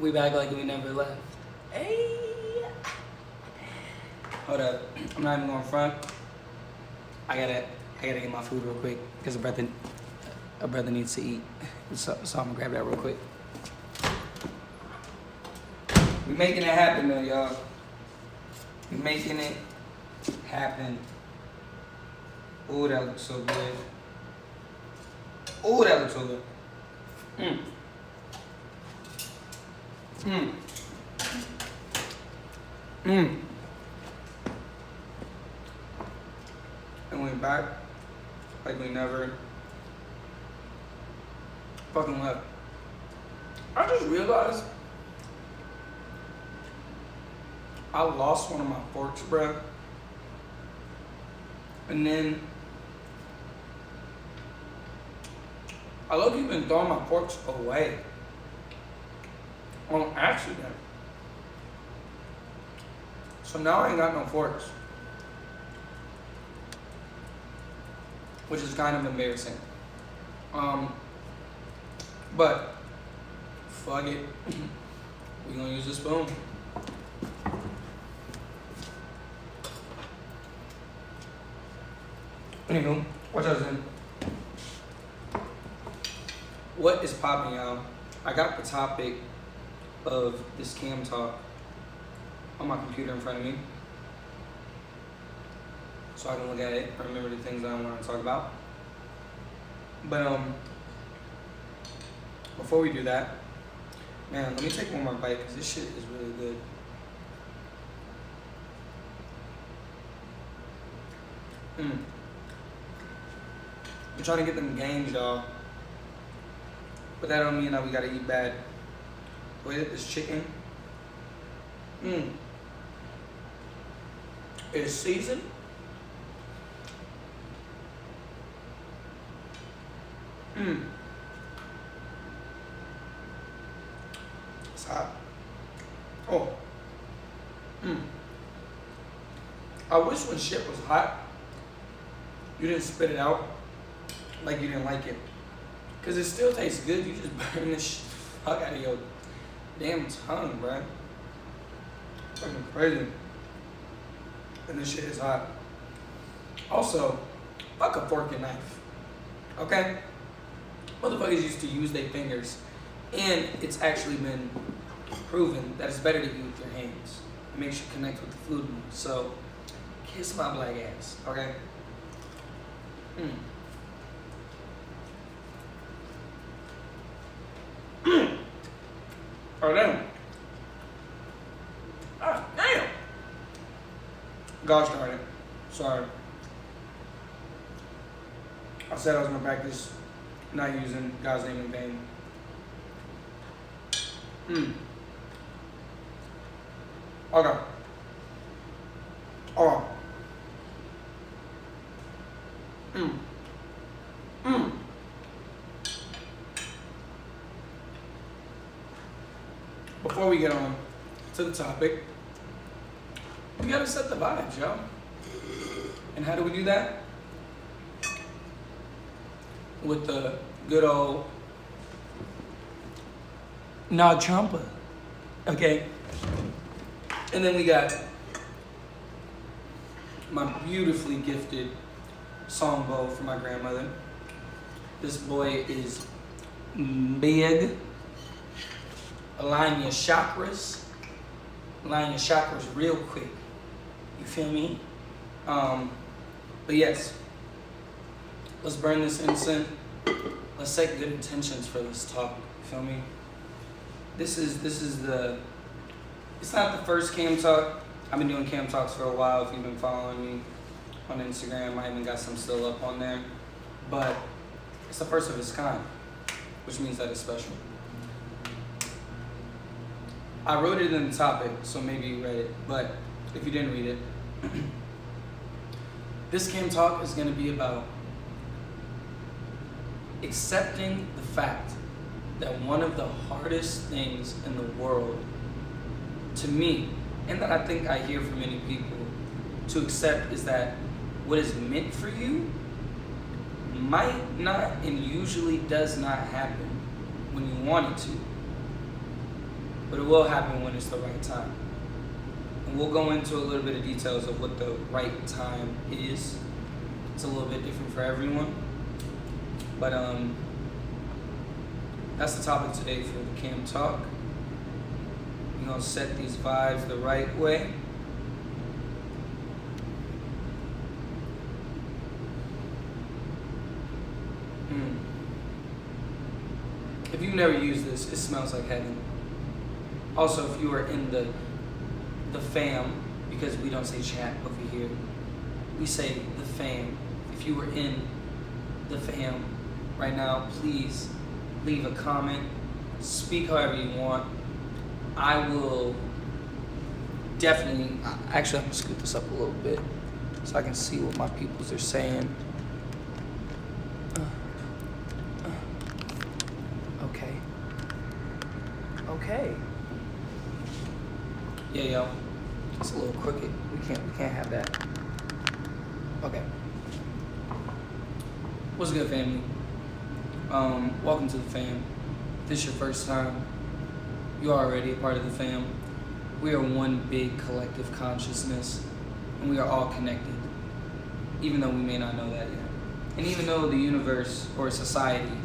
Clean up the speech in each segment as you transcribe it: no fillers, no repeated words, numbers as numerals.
We back like we never left. Hey. Hold up. I'm not even going front. I gotta get my food real quick because a brother needs to eat. So I'm gonna grab that real quick. We making it happen though, y'all. We making it happen. Ooh, that looks so good. Ooh, that looks so good. And we back like we never fucking left. I just realized I lost one of my forks, bruh. And then I low-key been throwing my forks away on accident. So now I ain't got no forks, which is kind of embarrassing. But fuck it, we gonna use a spoon. Anywho, what else then? What is popping, y'all? I got the topic of this C.A.M Talk on my computer in front of me, so I can look at it and remember the things that I want to talk about. But before we do that, man, let me take one more bite because this shit is really good. I'm trying to get them gains, y'all, but that don't mean that we gotta eat bad. The way that this chicken is seasoned. It's hot. Oh. I wish when shit was hot, you didn't spit it out like you didn't like it. Cause it still tastes good, you just burn the fuck out of your damn tongue, bruh. Fucking crazy. And this shit is hot. Also, fuck a fork and knife. Okay? Motherfuckers used to use their fingers. And it's actually been proven that it's better to eat with your hands. It makes you connect with the food more. So, kiss my black ass, okay? Oh, damn. Ah, damn. Gosh darn it. Sorry. I said I was going to practice not using God's name in vain. Okay. Oh. Before we get on to the topic, we gotta set the vibes, y'all. And how do we do that? With the good old Nah Champa. Okay. And then we got my beautifully gifted song bowl from my grandmother. This boy is big. Align your chakras. Align your chakras real quick. You feel me? But yes, let's burn this incense. Let's set good intentions for this talk. You feel me? This is it's not the first C.A.M Talk. I've been doing C.A.M Talks for a while. If you've been following me on Instagram, I even got some still up on there. But it's the first of its kind, which means that it's special. I wrote it in the topic, so maybe you read it, but if you didn't read it, this C.A.M Talk is going to be about accepting the fact that one of the hardest things in the world, to me, and that I think I hear from many people, to accept is that what is meant for you might not and usually does not happen when you want it to. but it will happen when it's the right time. And we'll go into a little bit of details of what the right time is. It's a little bit different for everyone, but that's the topic today for the C.A.M Talk. We're gonna set these vibes the right way. If you've never used this, it smells like heaven. Also, if you are in the fam, because we don't say chat over here, we say the fam. If you were in the fam right now, please leave a comment, speak however you want. I will definitely, actually I'm gonna scoot this up a little bit so I can see what my peoples are saying. Okay. Yeah, yo. It's a little crooked. We can't have that. Okay. What's good, family? Welcome to the fam. If this is your first time, you're already a part of the fam. We are one big collective consciousness, and we are all connected, even though we may not know that yet. And even though the universe or society,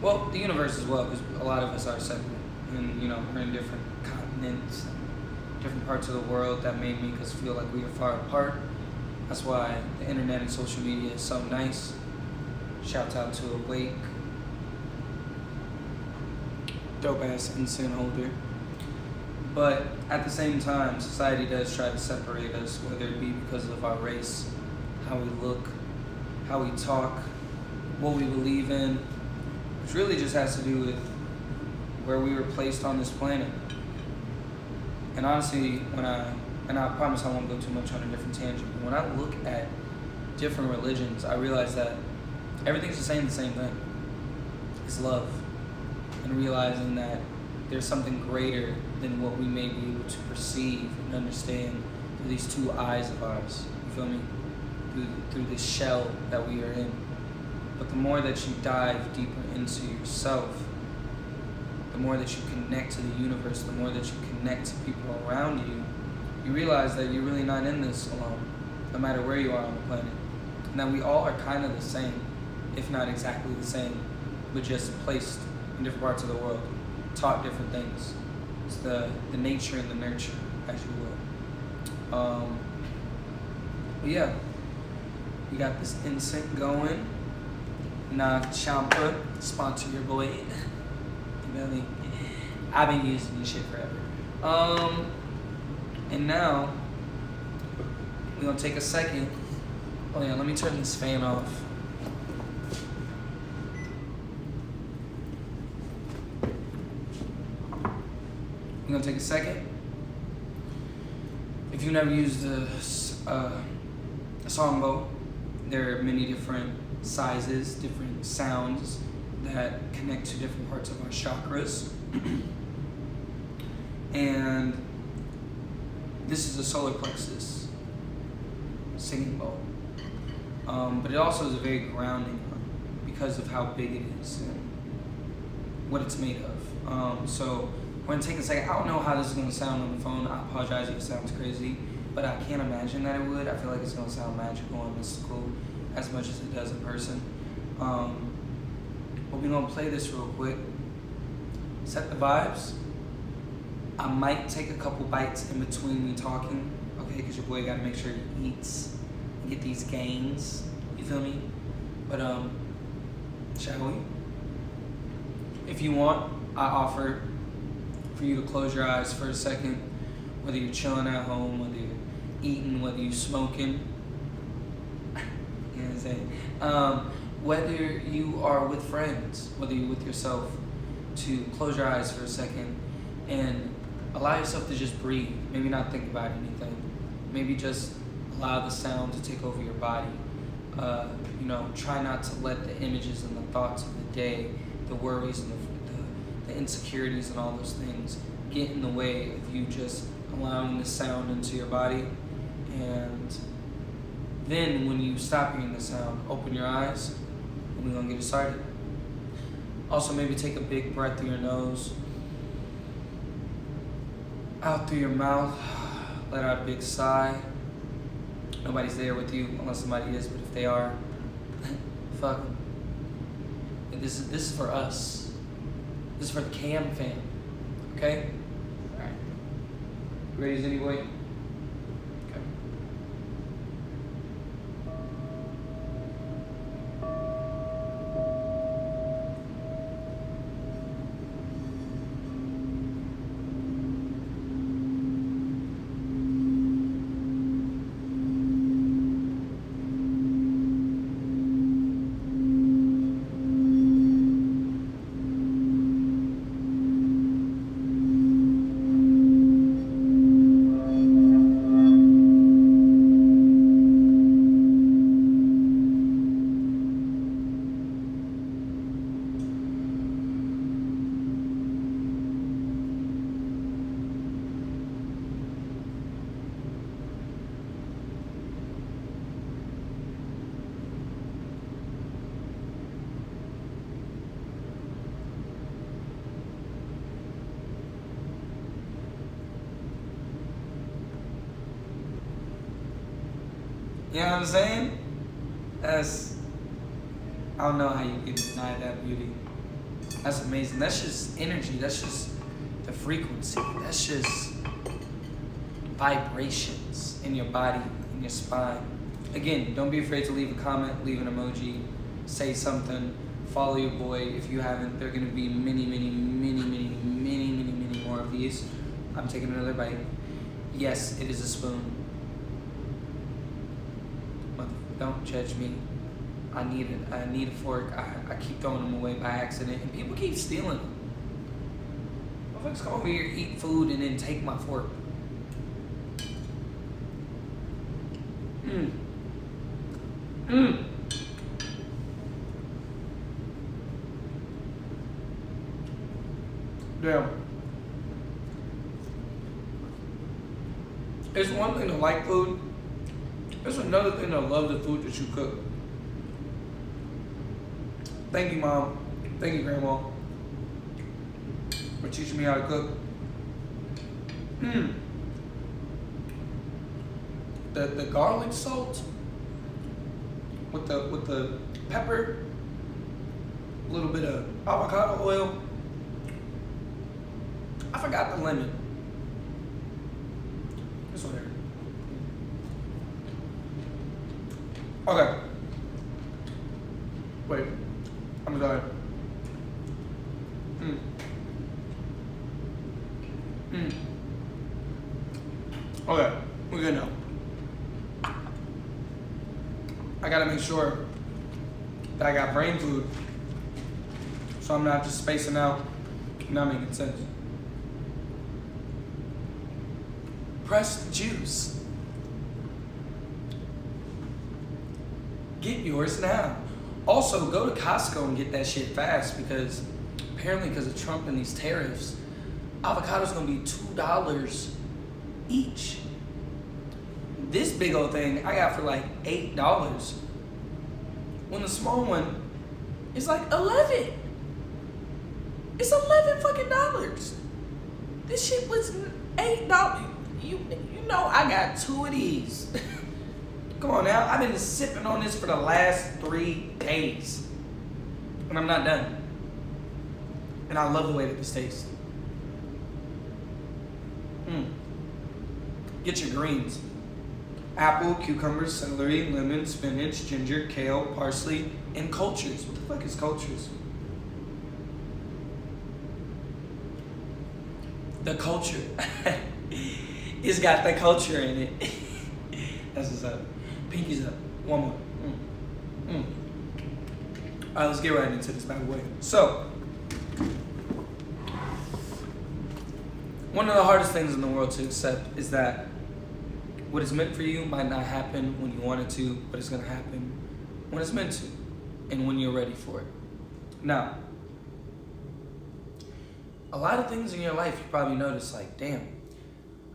well, the universe as well, because a lot of us are separate. And we're in different continents, different parts of the world that may make us feel like we are far apart. That's why the internet and social media is so nice. Shout out to Awake, dope ass incense holder. But at the same time, society does try to separate us, whether it be because of our race, how we look, how we talk, what we believe in, which really just has to do with where we were placed on this planet. And honestly, and I promise I won't go too much on a different tangent, but when I look at different religions, I realize that everything's the same thing. It's love. And realizing that there's something greater than what we may be able to perceive and understand through these two eyes of ours. You feel me? Through this shell that we are in. But the more that you dive deeper into yourself, the more that you connect to the universe, the more that you connect to people around you, you realize that you're really not in this alone, no matter where you are on the planet. And that we all are kind of the same, if not exactly the same, but just placed in different parts of the world, taught different things. It's the nature and the nurture, as you will. But yeah, we got this incense going. Nah, Champa, sponsor your boy. I've been using this shit forever. And now we're gonna take a second. Oh yeah, let me turn this fan off. We're gonna take a second. If you've never used a songbow, there are many different sizes, different sounds that connect to different parts of our chakras. And this is a solar plexus singing bowl. But it also is a very grounding one because of how big it is and what it's made of. So we're gonna take a second. I don't know how this is gonna sound on the phone. I apologize if it sounds crazy, but I can't imagine that it would. I feel like it's gonna sound magical and mystical as much as it does in person. But we're gonna play this real quick. Set the vibes. I might take a couple bites in between me talking, okay? Because your boy gotta make sure he eats and get these gains. You feel me? But shall we? If you want, I offer for you to close your eyes for a second. Whether you're chilling at home, whether you're eating, whether you're smoking. You know what I'm saying? Whether you are with friends, whether you're with yourself, to close your eyes for a second and allow yourself to just breathe. Maybe not think about anything. Maybe just allow the sound to take over your body. Try not to let the images and the thoughts of the day, the worries and the insecurities and all those things get in the way of you just allowing the sound into your body. And then when you stop hearing the sound, open your eyes and we're gonna get it started. Also, maybe take a big breath through your nose Out through your mouth, let out a big sigh. Nobody's there with you unless somebody is, but if they are, fuck them. This is for us. This is for the C.A.M fam. Okay? Alright. Ready as any boy? Okay. You know what I'm saying? I don't know how you can deny that beauty. That's amazing. That's just energy. That's just the frequency. That's just vibrations in your body, in your spine. Again, don't be afraid to leave a comment, leave an emoji, say something, follow your boy. If you haven't, there are gonna be many more of these. I'm taking another bite. Yes, it is a spoon. Don't judge me. I need a fork. I keep throwing them away by accident, and people keep stealing them. Motherfuckers come over here, eat food, and then take my fork. Damn. It's one thing to like food. It's another thing to love the food that you cook. Thank you, Mom. Thank you, Grandma, for teaching me how to cook. The garlic salt with the pepper, a little bit of avocado oil. I forgot the lemon. This one here. Okay. Wait. I'm sorry. Okay. We're good now. I gotta make sure that I got brain food, so I'm not just spacing out, not making sense. Press the juice. Get yours now. Also, go to Costco and get that shit fast, because apparently because of Trump and these tariffs, avocado's gonna be $2 each. This big old thing I got for like $8, when the small one is like 11. It's 11 fucking dollars. This shit was $8. You know I got 2 of these. Come on now, I've been sipping on this for the last 3 days, and I'm not done. And I love the way that this tastes. Get your greens. Apple, cucumbers, celery, lemon, spinach, ginger, kale, parsley, and cultures. What the fuck is cultures? The culture. It's got the culture in it. That's what's up. Pinkies up. One more. Alright, let's get right into this bad boy. So, one of the hardest things in the world to accept is that what is meant for you might not happen when you want it to, but it's going to happen when it's meant to and when you're ready for it. Now, a lot of things in your life you probably notice, like, damn,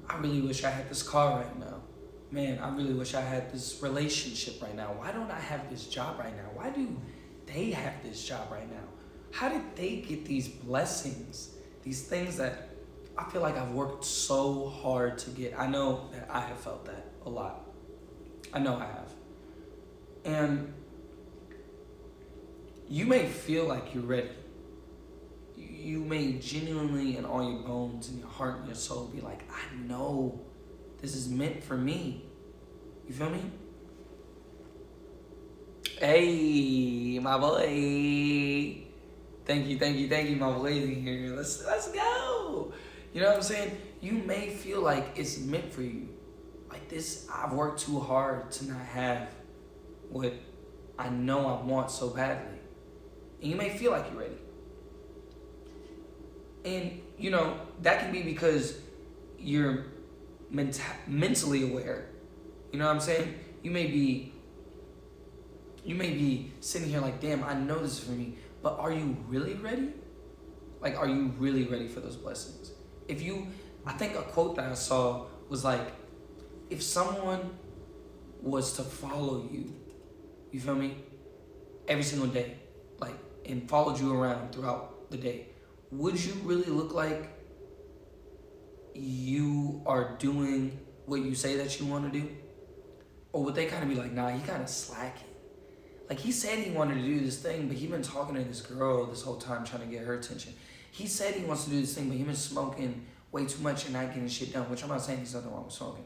I really wish I had this car right now. Man, I really wish I had this relationship right now. Why don't I have this job right now? Why do they have this job right now? How did they get these blessings, these things that I feel like I've worked so hard to get. I know that I have felt that a lot. I know I have. And you may feel like you're ready. You may genuinely, in all your bones and your heart and your soul, be like, I know this is meant for me. You feel me? Hey, my boy. Thank you, my boys in here. Let's go. You know what I'm saying? You may feel like it's meant for you. Like this, I've worked too hard to not have what I know I want so badly. And you may feel like you're ready. And, that can be because you're mentally aware. You know what I'm saying? You may be sitting here like, damn, I know this is for me. But are you really ready? Like, are you really ready for those blessings? I think a quote that I saw was like, if someone was to follow you, you feel me, every single day, like, and followed you around throughout the day, would you really look like you are doing what you say that you want to do? Or would they kind of be like, nah, he kind of slacking. Like, he said he wanted to do this thing, but he been talking to this girl this whole time trying to get her attention. He said he wants to do this thing, but he been smoking way too much and not getting shit done, which I'm not saying there's nothing wrong with smoking.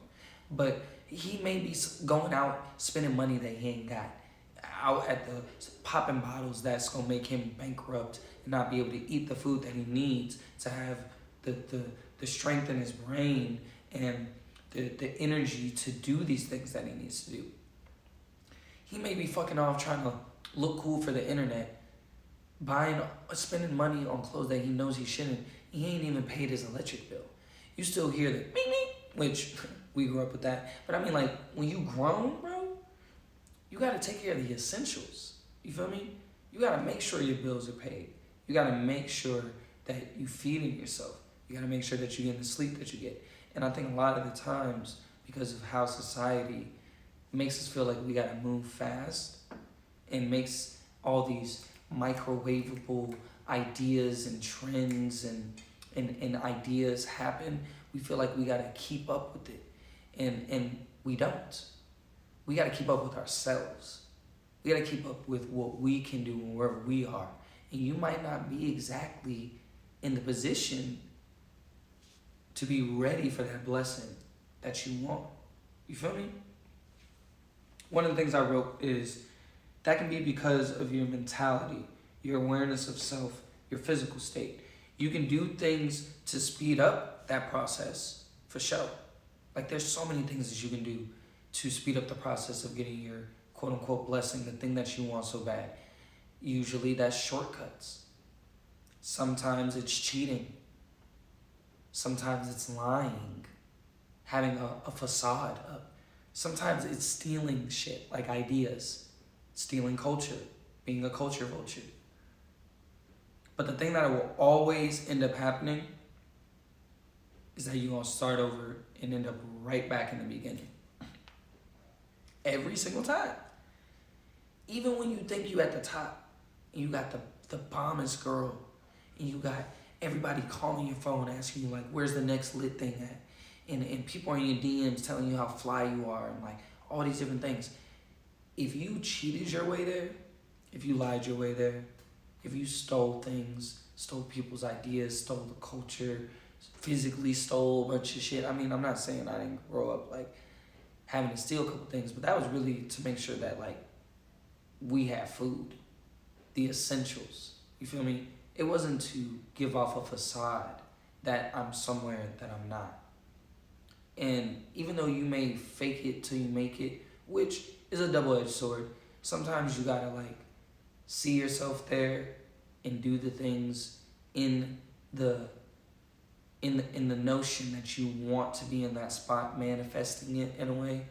But he may be going out spending money that he ain't got. Out at the popping bottles that's going to make him bankrupt and not be able to eat the food that he needs to have the strength in his brain and the energy to do these things that he needs to do. He may be fucking off trying to look cool for the internet, spending money on clothes that he knows he shouldn't. He ain't even paid his electric bill. You still hear the beep beep, which we grew up with that. But I mean, like, when you grown, bro, you gotta take care of the essentials. You feel me? You gotta make sure your bills are paid. You gotta make sure that you feeding yourself. You gotta make sure that you're getting the sleep that you get. And I think a lot of the times, because of how society makes us feel like we gotta move fast and makes all these microwavable ideas and trends and ideas happen, we feel like we gotta keep up with it. And we don't. We gotta keep up with ourselves. We gotta keep up with what we can do and wherever we are. And you might not be exactly in the position to be ready for that blessing that you want. You feel me? One of the things I wrote is that can be because of your mentality, your awareness of self, your physical state. You can do things to speed up that process for sure. Like, there's so many things that you can do to speed up the process of getting your quote unquote blessing, the thing that you want so bad. Usually that's shortcuts. Sometimes it's cheating. Sometimes it's lying, having a facade up. Sometimes it's stealing shit, like ideas, stealing culture, being a culture vulture. But the thing that will always end up happening is that you're going to start over and end up right back in the beginning. Every single time. Even when you think you at the top, and you got the bombest girl, and you got everybody calling your phone asking you, like, where's the next lit thing at? And people are in your DMs telling you how fly you are and, like, all these different things. If you cheated your way there, if you lied your way there, if you stole things, stole people's ideas, stole the culture, physically stole a bunch of shit. I mean, I'm not saying I didn't grow up, like, having to steal a couple things, but that was really to make sure that, like, we have food, the essentials. You feel me? It wasn't to give off a facade that I'm somewhere that I'm not. And even though you may fake it till you make it, which is a double-edged sword, sometimes you gotta, like, see yourself there and do the things in the notion that you want to be in that spot, manifesting it in a way.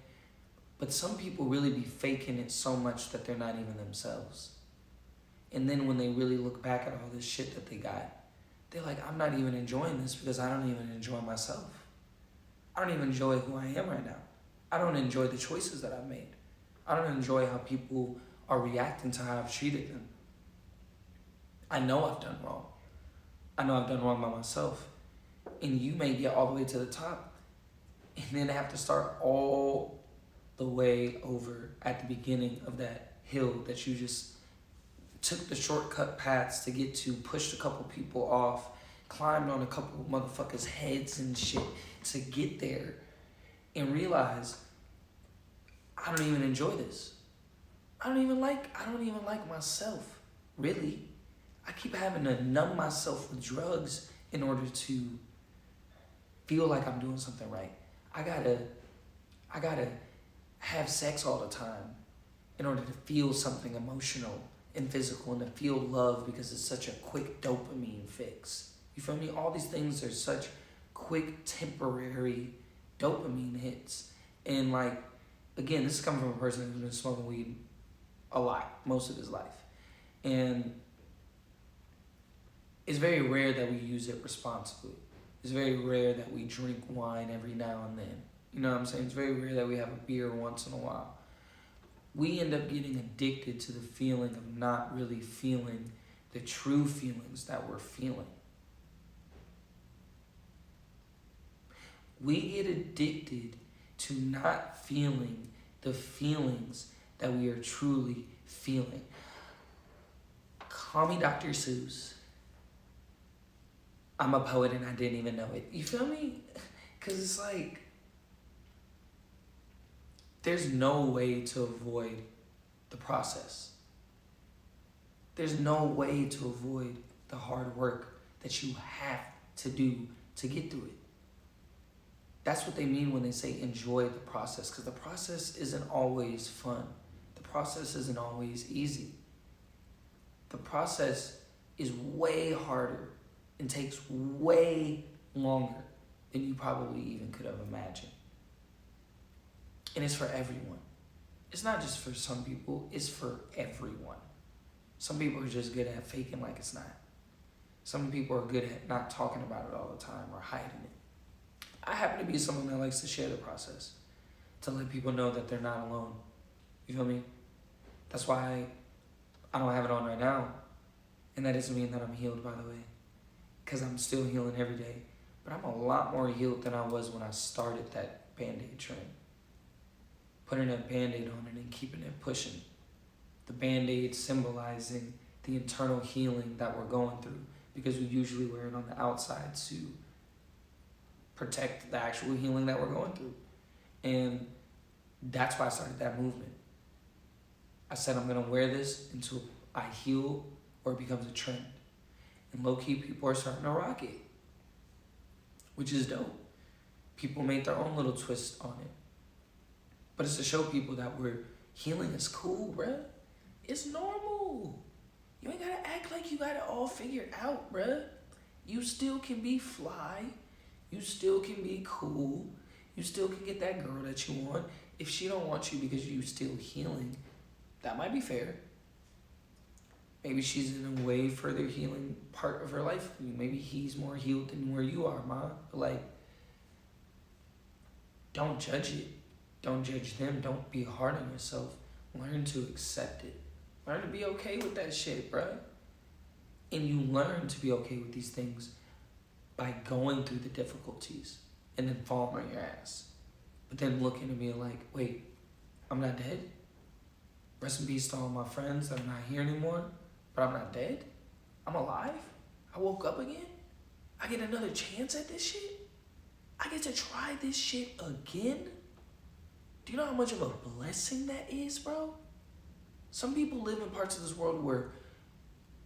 But some people really be faking it so much that they're not even themselves. And then when they really look back at all this shit that they got, they're like, I'm not even enjoying this because I don't even enjoy myself. I don't even enjoy who I am right now. I don't enjoy the choices that I've made. I don't enjoy how people are reacting to how I've treated them. I know I've done wrong. I know I've done wrong by myself. And you may get all the way to the top and then have to start all the way over at the beginning of that hill that you just took the shortcut paths to get to, pushed a couple people off, climbed on a couple motherfuckers' heads and shit to get there, and realize I don't even enjoy this. I don't even like myself, really. I keep having to numb myself with drugs in order to feel like I'm doing something right. I gotta have sex all the time in order to feel something emotional and physical and to feel love because it's such a quick dopamine fix. You feel me? All these things are such quick, temporary dopamine hits. And like, again, this is coming from a person who's been smoking weed a lot, most of his life. And it's very rare that we use it responsibly. It's very rare that we drink wine every now and then. You know what I'm saying? It's very rare that we have a beer once in a while. We end up getting addicted to the feeling of not really feeling the true feelings that we're feeling. We get addicted to not feeling the feelings that we are truly feeling. Call me Dr. Seuss. I'm a poet and I didn't even know it. You feel me? Because it's like, there's no way to avoid the process. There's no way to avoid the hard work that you have to do to get through it. That's what they mean when they say enjoy the process, because the process isn't always fun. The process isn't always easy. The process is way harder and takes way longer than you probably even could have imagined. And it's for everyone. It's not just for some people, it's for everyone. Some people are just good at faking like it's not. Some people are good at not talking about it all the time or hiding it. I happen to be someone that likes to share the process, to let people know that they're not alone. You feel me? That's why I don't have it on right now. And that doesn't mean that I'm healed, by the way, because I'm still healing every day. But I'm a lot more healed than I was when I started that Band-Aid trend. Putting a Band-Aid on it and keeping it pushing. The Band-Aid symbolizing the internal healing that we're going through, because we usually wear it on the outside to protect the actual healing that we're going through. And that's why I started that movement. I said I'm going to wear this until I heal or it becomes a trend. And low-key, people are starting to rock it, which is dope. People made their own little twist on it. But it's to show people that healing is cool, bruh. It's normal. You ain't gotta act like you got it all figured out, bruh. You still can be fly. You still can be cool. You still can get that girl that you want. If she don't want you because you still healing, that might be fair. Maybe she's in a way further healing part of her life than you. Maybe he's more healed than where you are, ma. But like, don't judge it. Don't judge them. Don't be hard on yourself. Learn to accept it. Learn to be okay with that shit, bruh. And you learn to be okay with these things by going through the difficulties and then falling on your ass. But then looking at me like, wait, I'm not dead? Rest in peace to all my friends that are not here anymore, but I'm not dead? I'm alive? I woke up again? I get another chance at this shit? I get to try this shit again? Do you know how much of a blessing that is, bro? Some people live in parts of this world where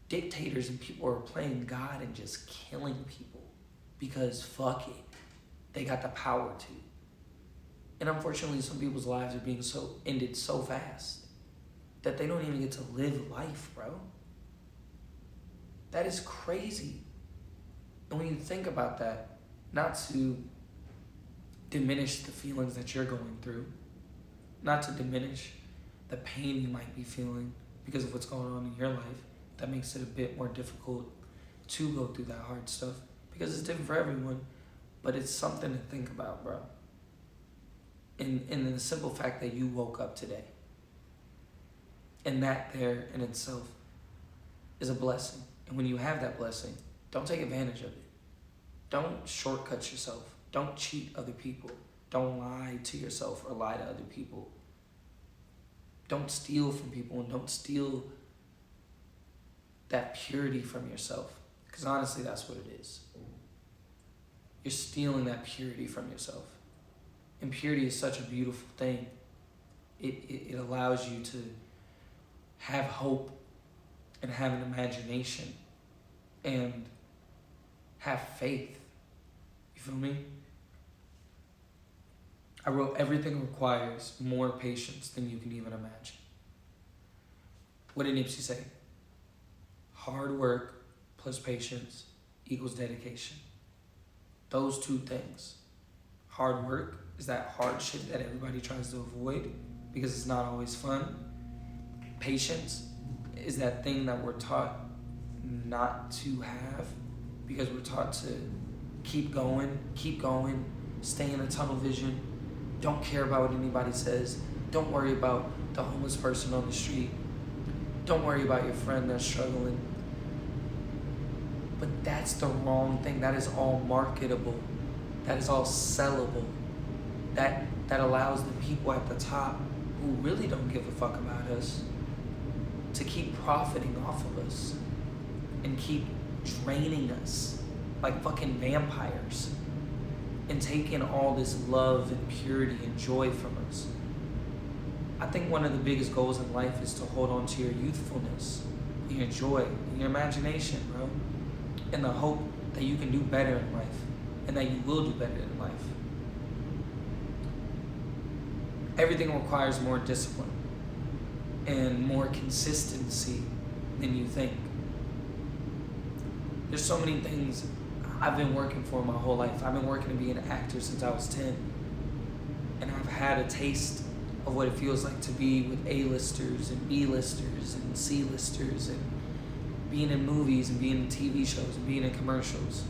dictators and people are playing God and just killing people because fuck it, they got the power to. And unfortunately, some people's lives are being ended so fast that they don't even get to live life, bro. That is crazy. And when you think about that, not to diminish the feelings that you're going through, not to diminish the pain you might be feeling because of what's going on in your life, that makes it a bit more difficult to go through that hard stuff because it's different for everyone, but it's something to think about, bro. And the simple fact that you woke up today, and that there in itself is a blessing. And when you have that blessing, don't take advantage of it. Don't shortcut yourself. Don't cheat other people. Don't lie to yourself or lie to other people. Don't steal from people, and don't steal that purity from yourself. Because honestly, that's what it is. You're stealing that purity from yourself. And purity is such a beautiful thing. It allows you to have hope and have an imagination and have faith. You feel me? I wrote, everything requires more patience than you can even imagine. What did Nipsey say? Hard work plus patience equals dedication. Those two things. Hard work is that hard shit that everybody tries to avoid because it's not always fun. Patience is that thing that we're taught not to have because we're taught to keep going, stay in a tunnel vision, don't care about what anybody says, don't worry about the homeless person on the street, don't worry about your friend that's struggling. But that's the wrong thing. That is all marketable. That is all sellable. That allows the people at the top who really don't give a fuck about us to keep profiting off of us and keep draining us like fucking vampires and taking all this love and purity and joy from us. I think one of the biggest goals in life is to hold on to your youthfulness, your joy, and your imagination, bro. And the hope that you can do better in life and that you will do better in life. Everything requires more discipline and more consistency than you think. There's so many things I've been working for my whole life. I've been working to be an actor since I was 10. And I've had a taste of what it feels like to be with A-listers and B-listers and C-listers and being in movies and being in TV shows and being in commercials.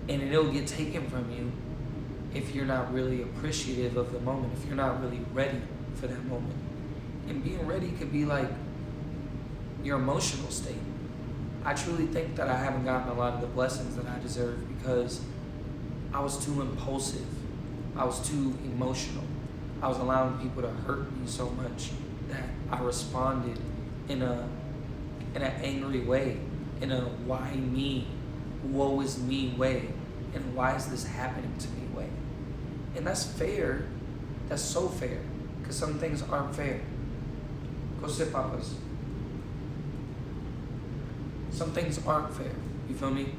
And it'll get taken from you if you're not really appreciative of the moment, if you're not really ready for that moment. And being ready could be like your emotional state. I truly think that I haven't gotten a lot of the blessings that I deserve because I was too impulsive. I was too emotional. I was allowing people to hurt me so much that I responded in an angry way, in a why me, woe is me way, and why is this happening to me way. And that's fair. That's so fair, because some things aren't fair. Go sit, papas. Some things aren't fair, you feel me?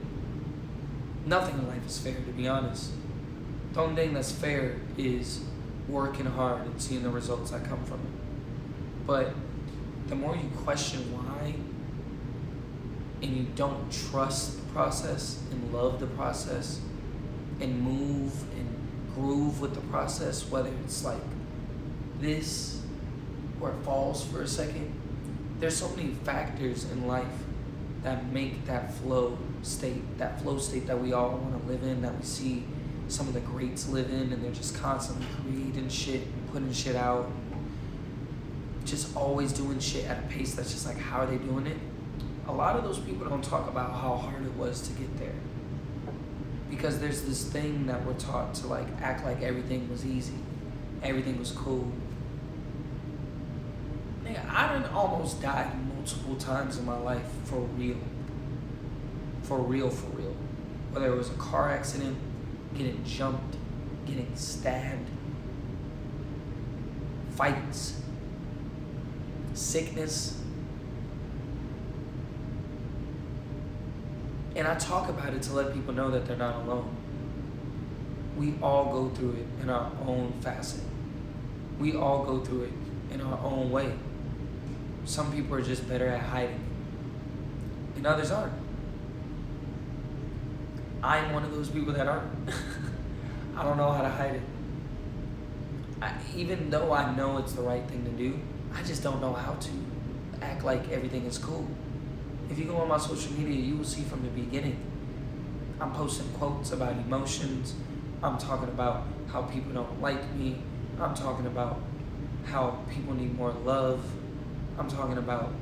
Nothing in life is fair, to be honest. The only thing that's fair is working hard and seeing the results that come from it. But the more you question why, and you don't trust the process and love the process and move and groove with the process, whether it's like this or it falls for a second, there's so many factors in life that make that flow state that we all want to live in, that we see some of the greats live in, and they're just constantly creating shit and putting shit out, just always doing shit at a pace that's just like, how are they doing it? A lot of those people don't talk about how hard it was to get there, because there's this thing that we're taught to like act like everything was easy, everything was cool. Nigga, I done almost died multiple times in my life for real. For real. Whether it was a car accident, getting jumped, getting stabbed, fights, sickness. And I talk about it to let people know that they're not alone. We all go through it in our own facet. We all go through it in our own way. Some people are just better at hiding it, and others aren't. I'm one of those people that aren't. I don't know how to hide it. Even though I know it's the right thing to do, I just don't know how to act like everything is cool. If you go on my social media, you will see from the beginning, I'm posting quotes about emotions. I'm talking about how people don't like me. I'm talking about how people need more love. I'm talking about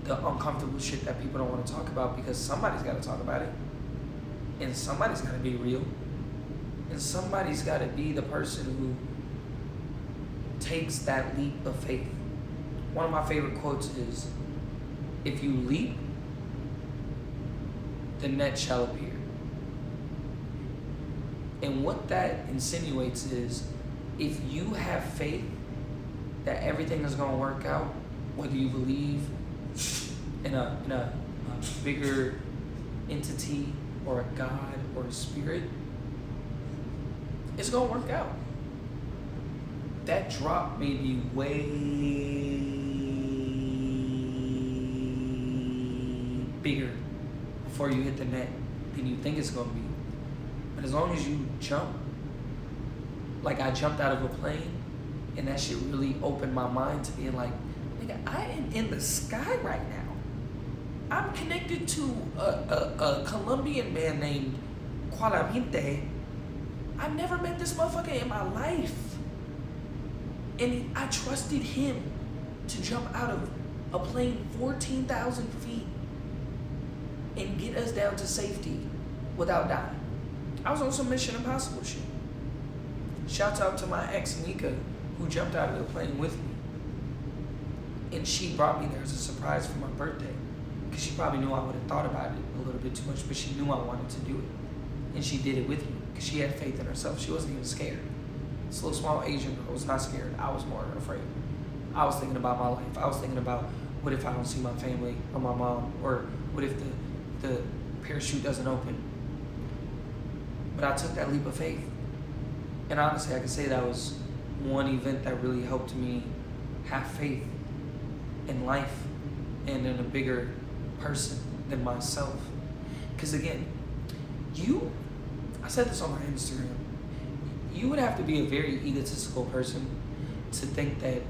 the uncomfortable shit that people don't want to talk about because somebody's got to talk about it. And somebody's got to be real. And somebody's got to be the person who takes that leap of faith. One of my favorite quotes is, if you leap, the net shall appear. And what that insinuates is, if you have faith that everything is going to work out, whether you believe in a bigger entity or a God or a spirit, it's going to work out. That drop may be way bigger before you hit the net than you think it's going to be. But as long as you jump, like I jumped out of a plane, and that shit really opened my mind to being like, nigga, I am in the sky right now. I'm connected to a Colombian man named Qualaminte. I've never met this motherfucker in my life. And I trusted him to jump out of a plane 14,000 feet and get us down to safety without dying. I was on some Mission Impossible shit. Shouts out to my ex, Nika, who jumped out of the plane with me. And she brought me there as a surprise for my birthday. Because she probably knew I would have thought about it a little bit too much, but she knew I wanted to do it. And she did it with me, because she had faith in herself. She wasn't even scared. This little small Asian girl was not scared. I was more afraid. I was thinking about my life. I was thinking about, what if I don't see my family or my mom? Or what if the parachute doesn't open? But I took that leap of faith. And honestly, I can say that was one event that really helped me have faith in life and in a bigger person than myself. Because again, I said this on my Instagram, you would have to be a very egotistical person to think that,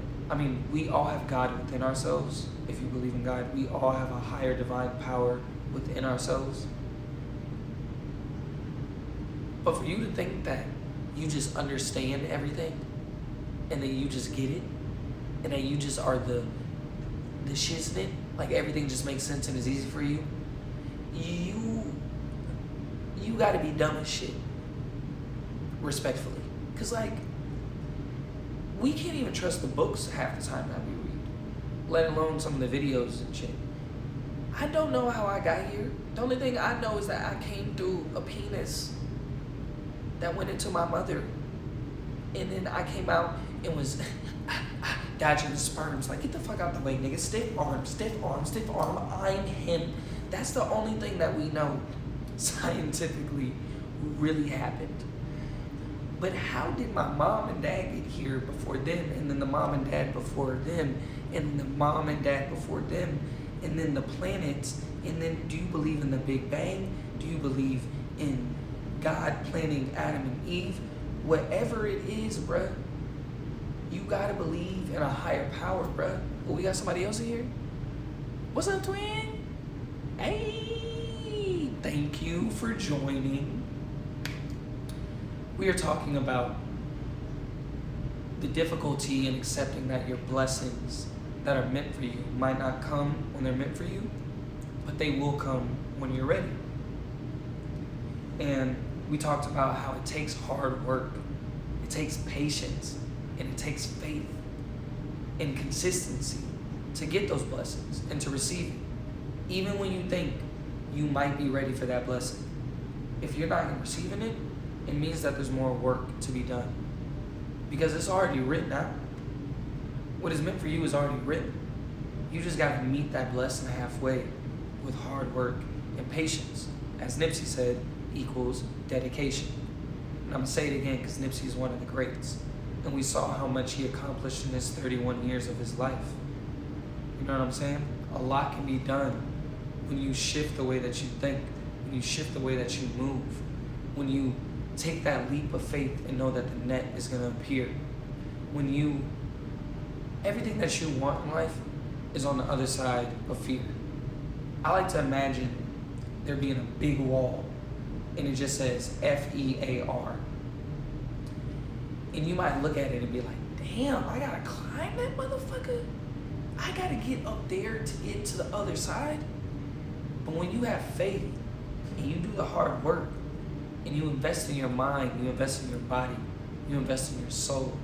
we all have God within ourselves. If you believe in God, we all have a higher divine power within ourselves. But for you to think that you just understand everything and that you just get it and that you just are the shits in it, like everything just makes sense and is easy for you, you gotta be dumb as shit, respectfully. Because we can't even trust the books half the time that we read, let alone some of the videos and shit. I don't know how I got here. The only thing I know is that I came through a penis that went into my mother, and then I came out and was dodging the sperms. Like, get the fuck out the way, nigga. Stiff arm, stiff arm, stiff arm. I'm him. That's the only thing that we know scientifically really happened. But how did my mom and dad get here before them, and then the mom and dad before them, and the mom and dad before them, and then the planets, and then do you believe in the Big Bang? Do you believe in God planning Adam and Eve? Whatever it is, bruh, you gotta believe in a higher power, bruh. Well, we got somebody else in here? What's up, twin? Hey, thank you for joining. We are talking about the difficulty in accepting that your blessings that are meant for you might not come when they're meant for you, but they will come when you're ready. And we talked about how it takes hard work, it takes patience, and it takes faith and consistency to get those blessings and to receive it. Even when you think you might be ready for that blessing, if you're not receiving it, it means that there's more work to be done. Because it's already written out. What is meant for you is already written. You just gotta meet that blessing halfway with hard work and patience. As Nipsey said, equals dedication. And I'm gonna say it again because Nipsey is one of the greats. And we saw how much he accomplished in his 31 years of his life. You know what I'm saying? A lot can be done when you shift the way that you think, when you shift the way that you move, when you take that leap of faith and know that the net is gonna appear. When everything that you want in life is on the other side of fear. I like to imagine there being a big wall and it just says FEAR. And you might look at it and be like, damn, I gotta climb that motherfucker? I gotta get up there to get to the other side? But when you have faith and you do the hard work, and you invest in your mind, you invest in your body, you invest in your soul.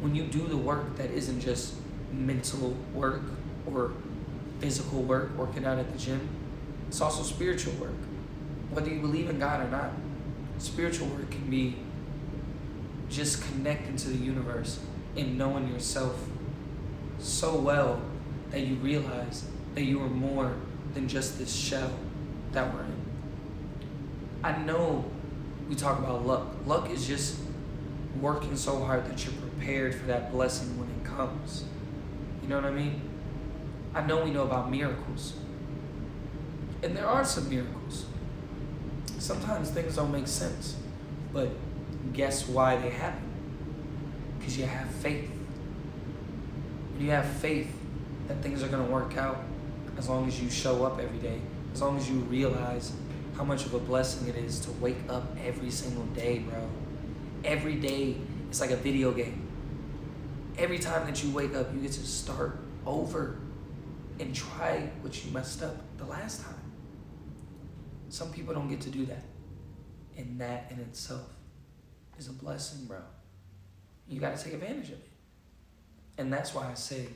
When you do the work that isn't just mental work or physical work, working out at the gym, it's also spiritual work. Whether you believe in God or not, spiritual work can be just connecting to the universe and knowing yourself so well that you realize that you are more than just this shell that we're in. I know we talk about luck. Luck is just working so hard that you're prepared for that blessing when it comes. You know what I mean? I know we know about miracles. And there are some miracles. Sometimes things don't make sense. But guess why they happen? Because you have faith. When you have faith that things are going to work out, as long as you show up every day, as long as you realize how much of a blessing it is to wake up every single day, bro. Every day, it's like a video game. Every time that you wake up, you get to start over and try what you messed up the last time. Some people don't get to do that. And that in itself is a blessing, bro. You got to take advantage of it. And that's why I say,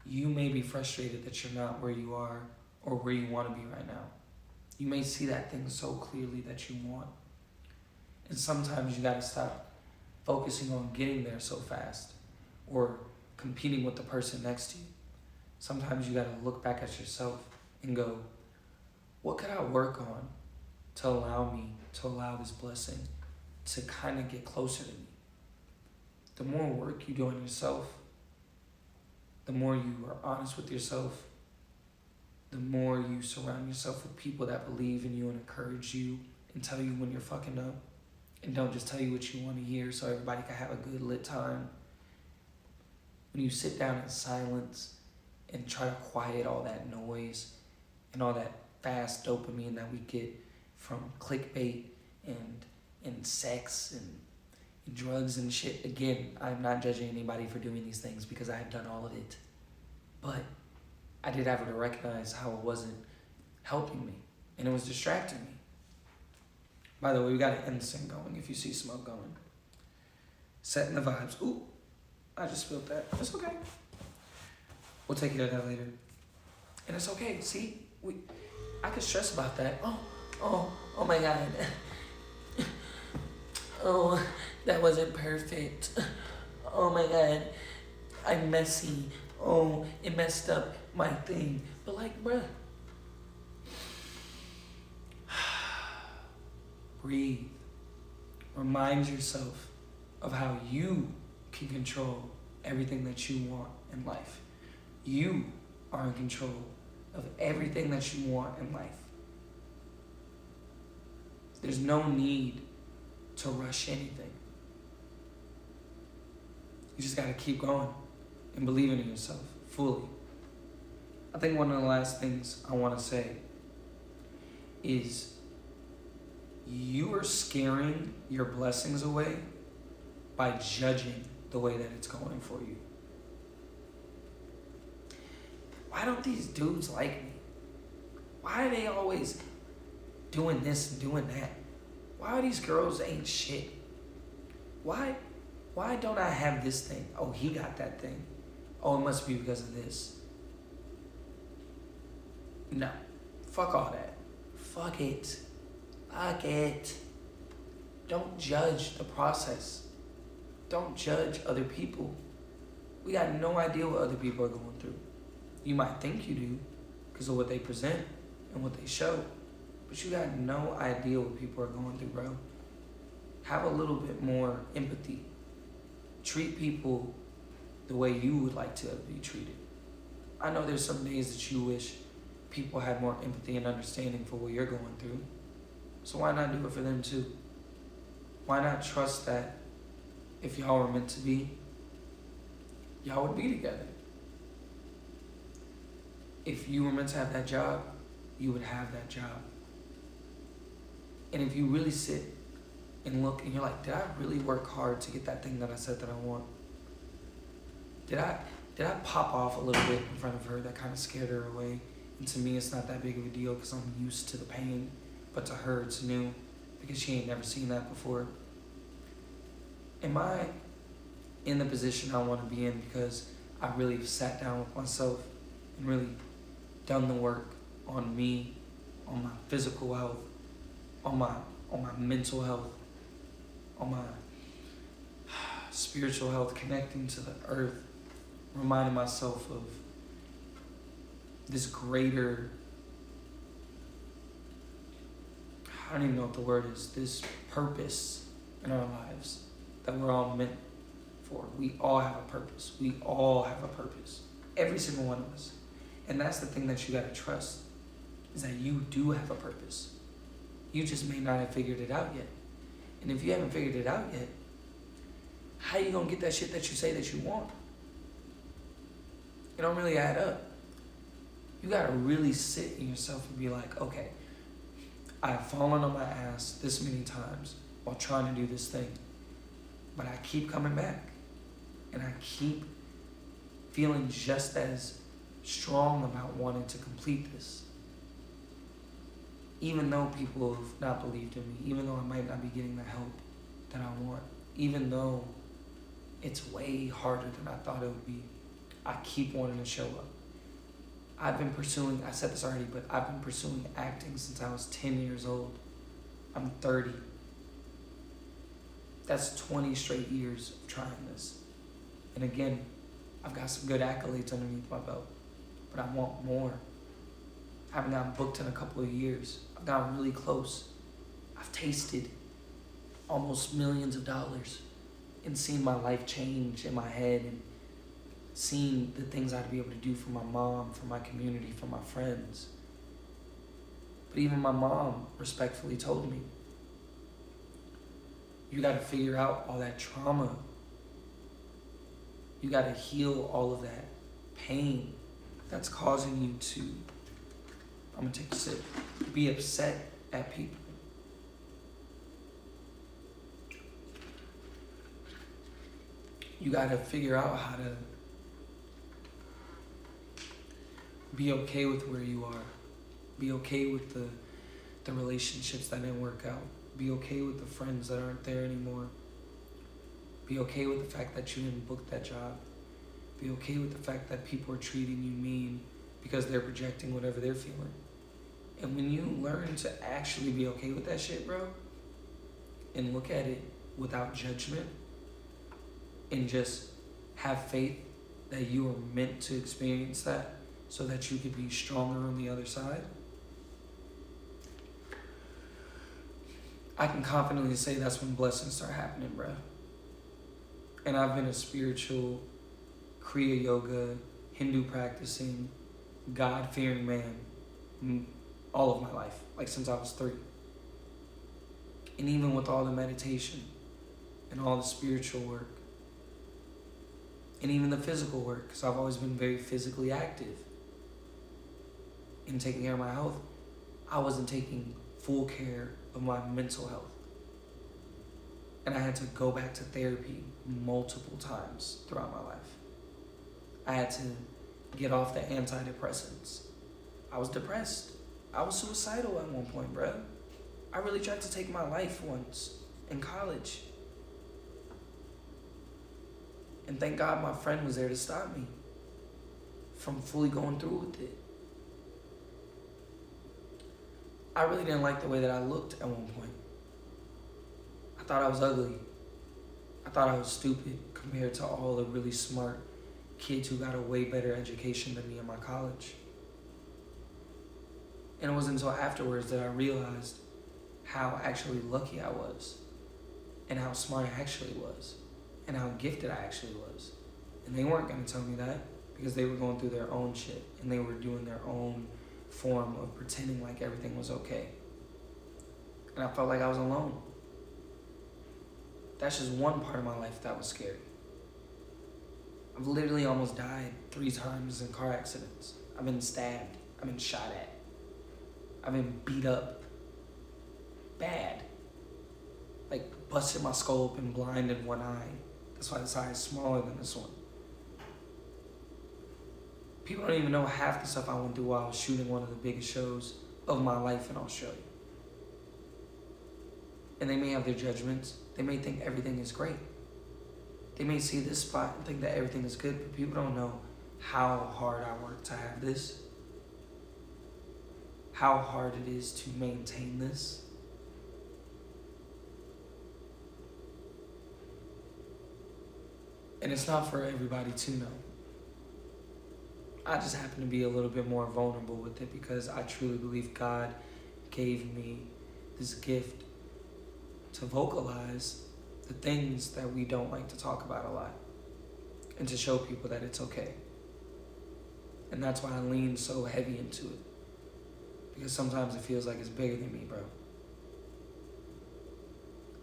you may be frustrated that you're not where you are or where you want to be right now. You may see that thing so clearly that you want. And sometimes you got to stop focusing on getting there so fast or competing with the person next to you. Sometimes you got to look back at yourself and go, what could I work on to allow this blessing to kind of get closer to me? The more work you do on yourself, the more you are honest with yourself, the more you surround yourself with people that believe in you and encourage you and tell you when you're fucking up and don't just tell you what you want to hear so everybody can have a good lit time. When you sit down in silence and try to quiet all that noise and all that fast dopamine that we get from clickbait and sex and drugs and shit. Again, I'm not judging anybody for doing these things because I have done all of it. But I did have to recognize how it wasn't helping me and it was distracting me. By the way, we got an incense going if you see smoke going. Setting the vibes. Ooh, I just spilled that. It's okay. We'll take care of that later. And it's okay. See, I could stress about that. Oh my God. Oh, that wasn't perfect. Oh my God, I'm messy. Oh, it messed up my thing. But like, bruh, breathe. Remind yourself of how you can control everything that you want in life. You are in control of everything that you want in life. There's no need to rush anything. You just gotta keep going and believing in yourself fully. I think one of the last things I wanna say is you are scaring your blessings away by judging the way that it's going for you. Why don't these dudes like me? Why are they always doing this and doing that? Why are these girls ain't shit? Why don't I have this thing? Oh, he got that thing. Oh, it must be because of this. No. Fuck all that. Fuck it. Fuck it. Don't judge the process. Don't judge other people. We got no idea what other people are going through. You might think you do because of what they present and what they show. But you got no idea what people are going through, bro. Have a little bit more empathy. Treat people the way you would like to be treated. I know there's some days that you wish people had more empathy and understanding for what you're going through. So why not do it for them too? Why not trust that if y'all were meant to be, y'all would be together? If you were meant to have that job, you would have that job. And if you really sit and look and you're like, did I really work hard to get that thing that I said that I want? Did I pop off a little bit in front of her that kind of scared her away And to me, it's not that big of a deal because I'm used to the pain. But to her, it's new because she ain't never seen that before. Am I in the position I want to be in because I really have sat down with myself and really done the work on me, on my physical health, on my mental health, on my spiritual health, connecting to the earth, reminding myself of this greater, I don't even know what the word is, this purpose in our lives that we're all meant for. We all have a purpose. We all have a purpose. Every single one of us. And that's the thing that you gotta trust, is that you do have a purpose. You just may not have figured it out yet. And if you haven't figured it out yet, how you gonna get that shit that you say that you want? It don't really add up. You gotta really sit in yourself and be like, okay, I've fallen on my ass this many times while trying to do this thing, but I keep coming back, and I keep feeling just as strong about wanting to complete this. Even though people have not believed in me, even though I might not be getting the help that I want, even though it's way harder than I thought it would be, I keep wanting to show up. I've been pursuing, I said this already, but I've been pursuing acting since I was 10 years old. I'm 30. That's 20 straight years of trying this. And again, I've got some good accolades underneath my belt, but I want more. I haven't gotten booked in a couple of years. I've gotten really close. I've tasted almost millions of dollars and seen my life change in my head and seen the things I'd be able to do for my mom, for my community, for my friends. But even my mom respectfully told me, you gotta figure out all that trauma. You gotta heal all of that pain that's causing you to, I'm gonna take a sip, be upset at people. You gotta figure out how to be okay with where you are. Be okay with the relationships that didn't work out. Be okay with the friends that aren't there anymore. Be okay with the fact that you didn't book that job. Be okay with the fact that people are treating you mean because they're projecting whatever they're feeling. And when you learn to actually be okay with that shit, bro, and look at it without judgment and just have faith that you are meant to experience that so that you could be stronger on the other side, I can confidently say that's when blessings start happening, bro. And I've been a spiritual, Kriya yoga, Hindu practicing, God-fearing man all of my life, like since I was 3. And even with all the meditation and all the spiritual work and even the physical work, because I've always been very physically active in taking care of my health, I wasn't taking full care of my mental health. And I had to go back to therapy multiple times throughout my life. I had to get off the antidepressants. I was depressed. I was suicidal at one point, bro. I really tried to take my life once in college. And thank God my friend was there to stop me from fully going through with it. I really didn't like the way that I looked at one point. I thought I was ugly. I thought I was stupid compared to all the really smart kids who got a way better education than me in my college. And it wasn't until afterwards that I realized how actually lucky I was and how smart I actually was and how gifted I actually was. And they weren't going to tell me that because they were going through their own shit and they were doing their own form of pretending like everything was okay. And I felt like I was alone. That's just one part of my life that was scary. I've literally almost died 3 times in car accidents. I've been stabbed. I've been shot at. I've been beat up. Bad. Like busted my skull open, blind in one eye. That's why this eye is smaller than this one. People don't even know half the stuff I went through while I was shooting one of the biggest shows of my life in Australia. And they may have their judgments. They may think everything is great. They may see this spot and think that everything is good, but people don't know how hard I worked to have this, how hard it is to maintain this. And it's not for everybody to know. I just happen to be a little bit more vulnerable with it because I truly believe God gave me this gift to vocalize the things that we don't like to talk about a lot and to show people that it's okay. And that's why I lean so heavy into it, because sometimes it feels like it's bigger than me, bro.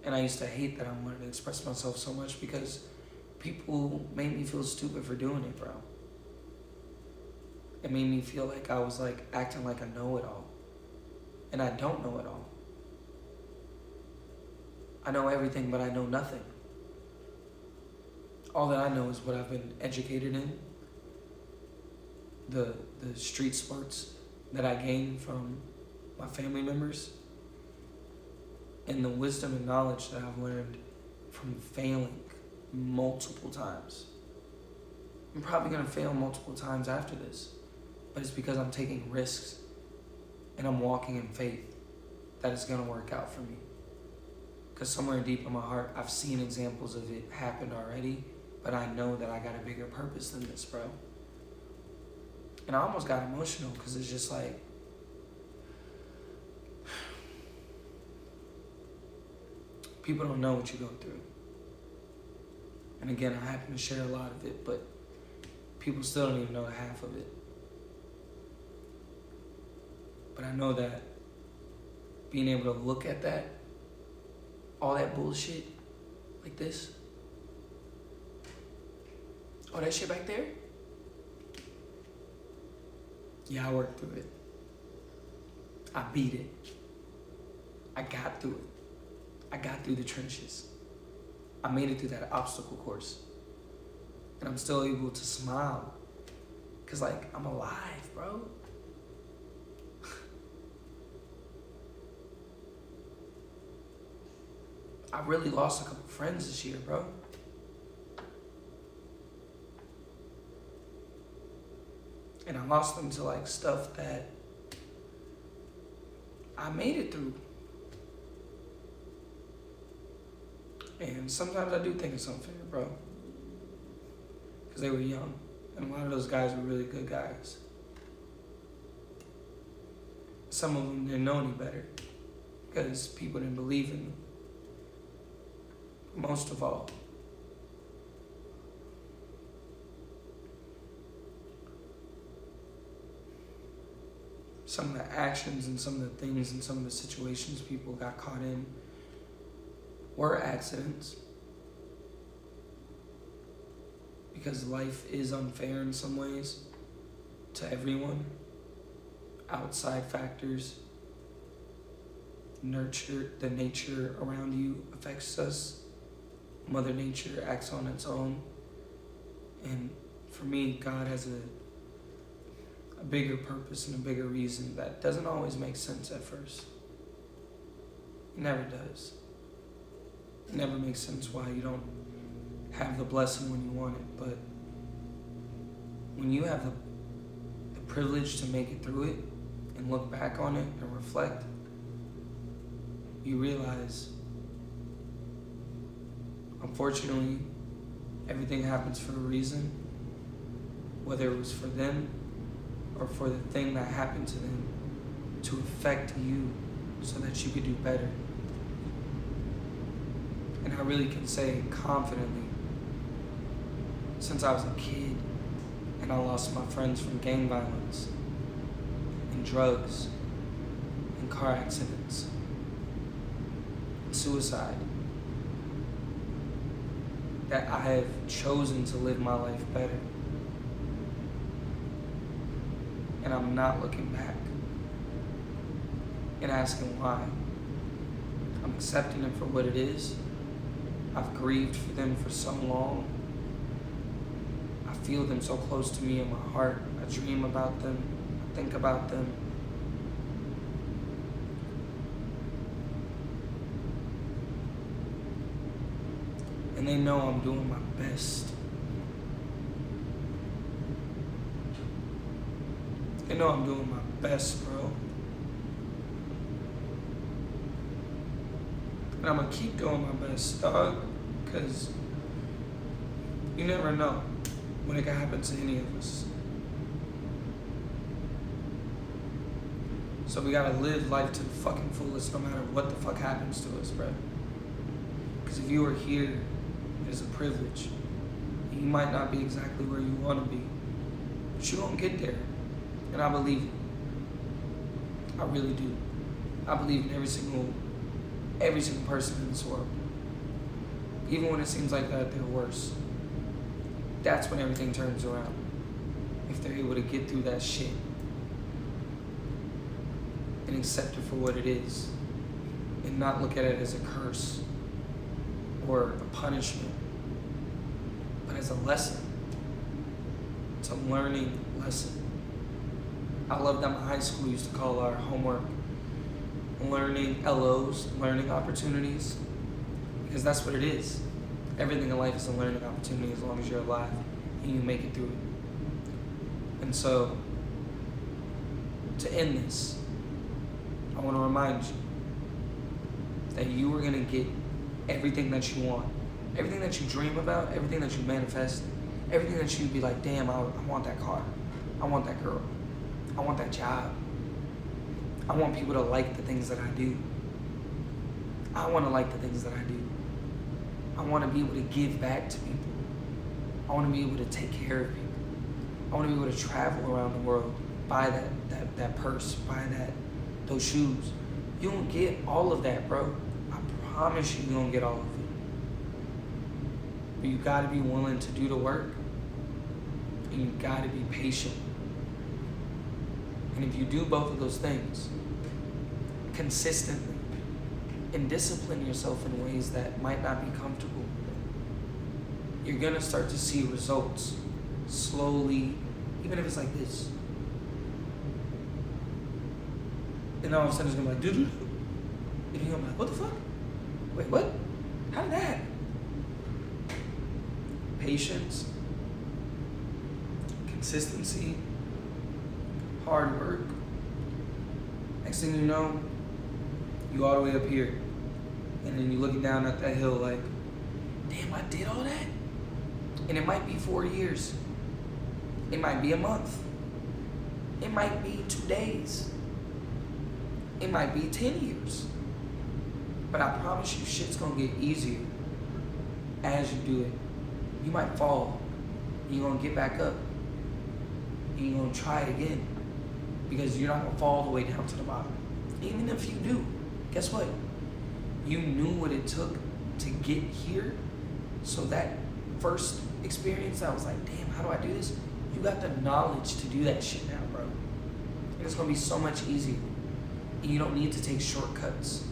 And I used to hate that I wanted to express myself so much because people made me feel stupid for doing it, bro. It made me feel like I was like acting like I know it all. And I don't know it all. I know everything, but I know nothing. All that I know is what I've been educated in, the street smarts that I gained from my family members, and the wisdom and knowledge that I've learned from failing multiple times. I'm probably gonna fail multiple times after this, but it's because I'm taking risks and I'm walking in faith that it's gonna work out for me. Because somewhere deep in my heart, I've seen examples of it happen already, but I know that I got a bigger purpose than this, bro. And I almost got emotional because it's just like, people don't know what you go through. And again, I happen to share a lot of it, but people still don't even know half of it. But I know that being able to look at that, all that bullshit, like this, all that shit back there, yeah, I worked through it. I beat it. I got through it. I got through the trenches. I made it through that obstacle course. And I'm still able to smile. Cause like, I'm alive, bro. I really lost a couple friends this year, bro. And I lost them to like stuff that I made it through. And sometimes I do think it's unfair, bro. Because they were young. And a lot of those guys were really good guys. Some of them didn't know any better. Because people didn't believe in them. Most of all, some of the actions and some of the things and some of the situations people got caught in were accidents. Because life is unfair in some ways to everyone. Outside factors, the nature around you affects us. Mother Nature acts on its own. And for me, God has a bigger purpose and a bigger reason that doesn't always make sense at first. It never does. It never makes sense why you don't have the blessing when you want it. But when you have the privilege to make it through it and look back on it and reflect, you realize, unfortunately, everything happens for a reason, whether it was for them or for the thing that happened to them to affect you so that you could do better. And I really can say confidently, since I was a kid and I lost my friends from gang violence and drugs and car accidents and suicide, that I have chosen to live my life better. And I'm not looking back and asking why. I'm accepting it for what it is. I've grieved for them for so long. I feel them so close to me in my heart. I I dream about them. I think about them. And they know I'm doing my best. They know I'm doing my best, bro. And I'm gonna keep doing my best, dog, because you never know when it can happen to any of us. So we gotta live life to the fucking fullest no matter what the fuck happens to us, bro. Because if you are here, it is a privilege. You might not be exactly where you wanna be, but you gonna get there. And I believe it. I really do. I believe in every single person in this world. Even when it seems like that they're worse. That's when everything turns around. If they're able to get through that shit and accept it for what it is and not look at it as a curse or a punishment, but as a lesson. It's a learning lesson. I love that my high school used to call our homework learning LOs, learning opportunities, because that's what it is. Everything in life is a learning opportunity as long as you're alive and you make it through it. And so, to end this, I want to remind you that you are going to get everything that you want, everything that you dream about, everything that you manifest, everything that you be like, damn, I want that car, I want that girl, I want that job. I want people to like the things that I do. I want to like the things that I do. I want to be able to give back to people. I want to be able to take care of people. I want to be able to travel around the world, buy that purse, buy those shoes. You don't get all of that, bro. I promise you don't get all of it. But you got to be willing to do the work. And you got to be patient. And if you do both of those things consistently and discipline yourself in ways that might not be comfortable, you're gonna start to see results slowly, even if it's like this. And all of a sudden it's gonna be like, doo-doo-doo. And you're gonna be like, what the fuck? Wait, what? How did that happen? Patience, consistency, hard work. Next thing you know, you all the way up here. And then you're looking down at that hill like, damn, I did all that? And it might be 4 years. It might be a month. It might be 2 days. It might be 10 years. But I promise you, shit's gonna get easier as you do it. You might fall. You're gonna get back up. And you're gonna try it again. Because you're not gonna fall all the way down to the bottom. Even if you do, guess what? You knew what it took to get here. So that first experience, I was like, damn, how do I do this? You got the knowledge to do that shit now, bro. And it's gonna be so much easier. And you don't need to take shortcuts.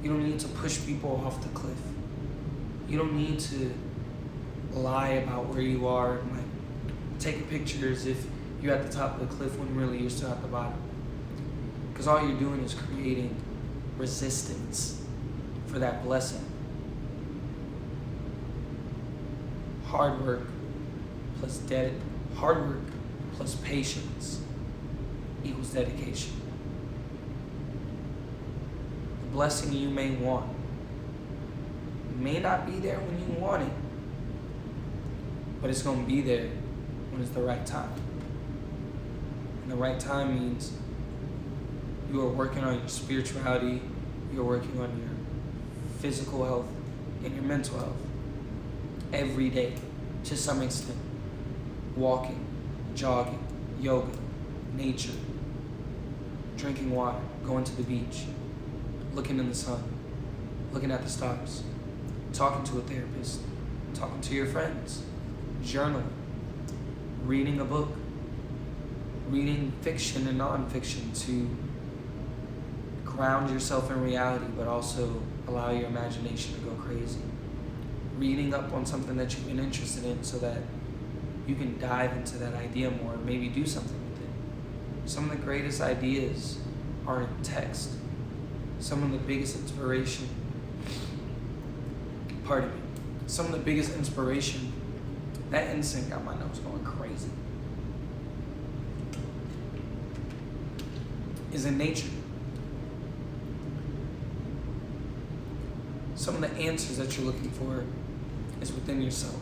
You don't need to push people off the cliff. You don't need to lie about where you are and like take a picture as if you're at the top of the cliff when really you're still at the bottom. Because all you're doing is creating resistance for that blessing. Hard work plus patience equals dedication. The blessing you may want may not be there when you want it, but it's going to be there when it's the right time. And the right time means you are working on your spirituality, you're working on your physical health and your mental health every day to some extent. Walking, jogging, yoga, nature, drinking water, going to the beach, looking in the sun, looking at the stars, talking to a therapist, talking to your friends, journaling, reading a book, reading fiction and nonfiction to ground yourself in reality, but also allow your imagination to go crazy. Reading up on something that you've been interested in so that you can dive into that idea more and maybe do something with it. Some of the greatest ideas are in text. Some of the biggest inspiration, some of the biggest inspiration, that instinct got my nose going crazy, is in nature. Some of the answers that you're looking for is within yourself.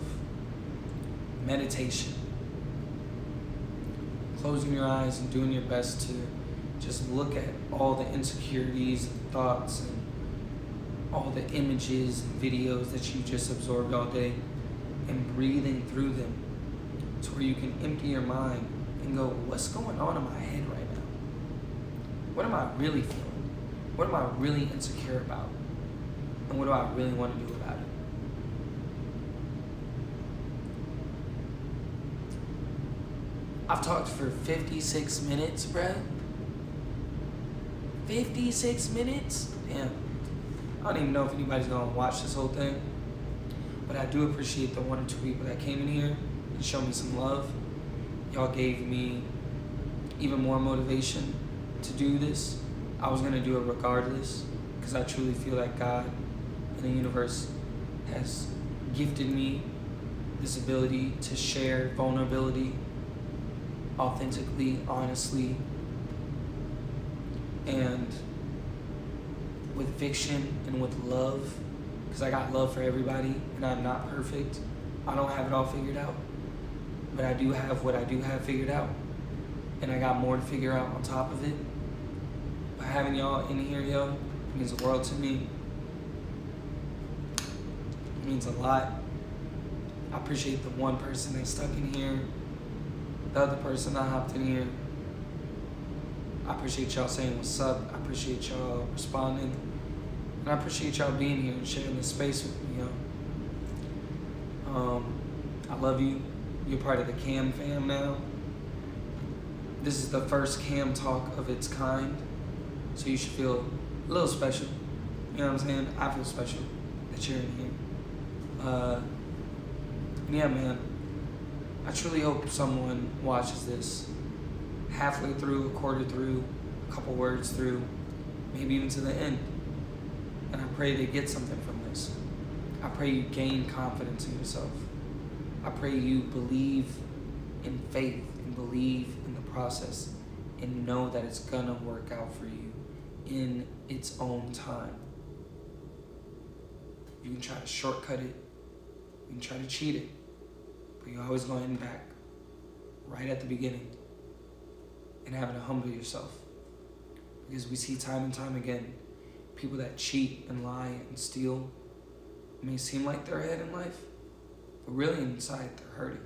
Meditation. Closing your eyes and doing your best to just look at all the insecurities and thoughts and all the images and videos that you just absorbed all day, and breathing through them to where you can empty your mind and go, what's going on in my head right now? What am I really feeling? What am I really insecure about? And what do I really want to do about it? I've talked for 56 minutes, bruh. 56 minutes? Damn. I don't even know if anybody's gonna watch this whole thing, but I do appreciate the 1 or 2 people that came in here and showed me some love. Y'all gave me even more motivation to do this. I was gonna do it regardless, because I truly feel like God and the universe has gifted me this ability to share vulnerability authentically, honestly, and with fiction and with love, because I got love for everybody, and I'm not perfect. I don't have it all figured out, but I do have what I do have figured out, and I got more to figure out on top of it. But having y'all in here, yo, means the world to me. It means a lot. I appreciate the one person that stuck in here, the other person that hopped in here. I appreciate y'all saying what's up. I appreciate y'all responding. And I appreciate y'all being here and sharing this space with me, yo. I love you. You're part of the C.A.M fam now. This is the first C.A.M Talk of its kind. So you should feel a little special. You know what I'm saying? I feel special that you're in here. And yeah, man. I truly hope someone watches this halfway through, a quarter through, a couple words through, maybe even to the end. And I pray they get something from this. I pray you gain confidence in yourself. I pray you believe in faith and believe in the process and know that it's gonna work out for you in its own time. You can try to shortcut it, you can try to cheat it, but you're always going back right at the beginning and having to humble yourself. Because we see time and time again, people that cheat and lie and steal may seem like they're ahead in life, but really inside they're hurting.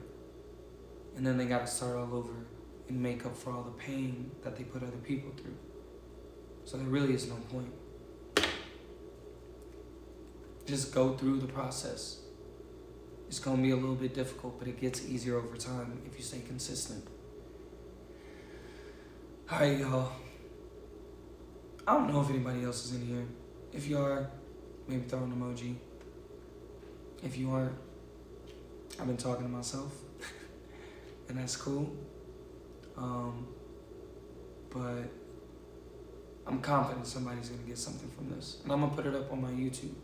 And then they gotta start all over and make up for all the pain that they put other people through. So there really is no point. Just go through the process. It's gonna be a little bit difficult, but it gets easier over time if you stay consistent. All right, y'all. I don't know if anybody else is in here. If you are, maybe throw an emoji. If you aren't, I've been talking to myself, and that's cool. But I'm confident somebody's gonna get something from this, and I'm gonna put it up on my YouTube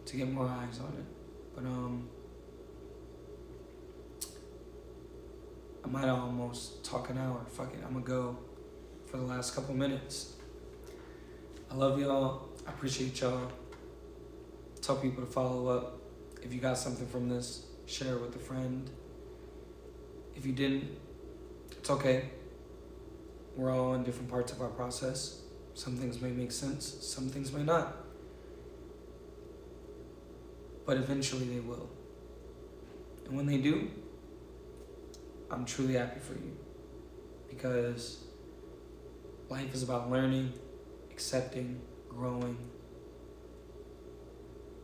to get more eyes on it. But I might almost talk an hour. Fuck it, I'm gonna go for the last couple minutes. I love y'all. I appreciate y'all. Tell people to follow up. If you got something from this, share it with a friend. If you didn't, it's okay. We're all in different parts of our process. Some things may make sense, some things may not. But eventually they will. And when they do, I'm truly happy for you. Because life is about learning, accepting, growing,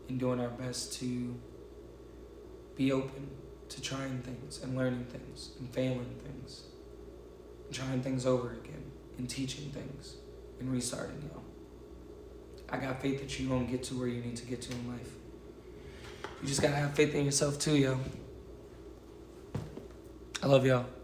and doing our best to be open to trying things and learning things and failing things and trying things over again and teaching things and restarting, y'all. I got faith that you're gonna get to where you need to get to in life. You just gotta have faith in yourself too, yo. I love y'all.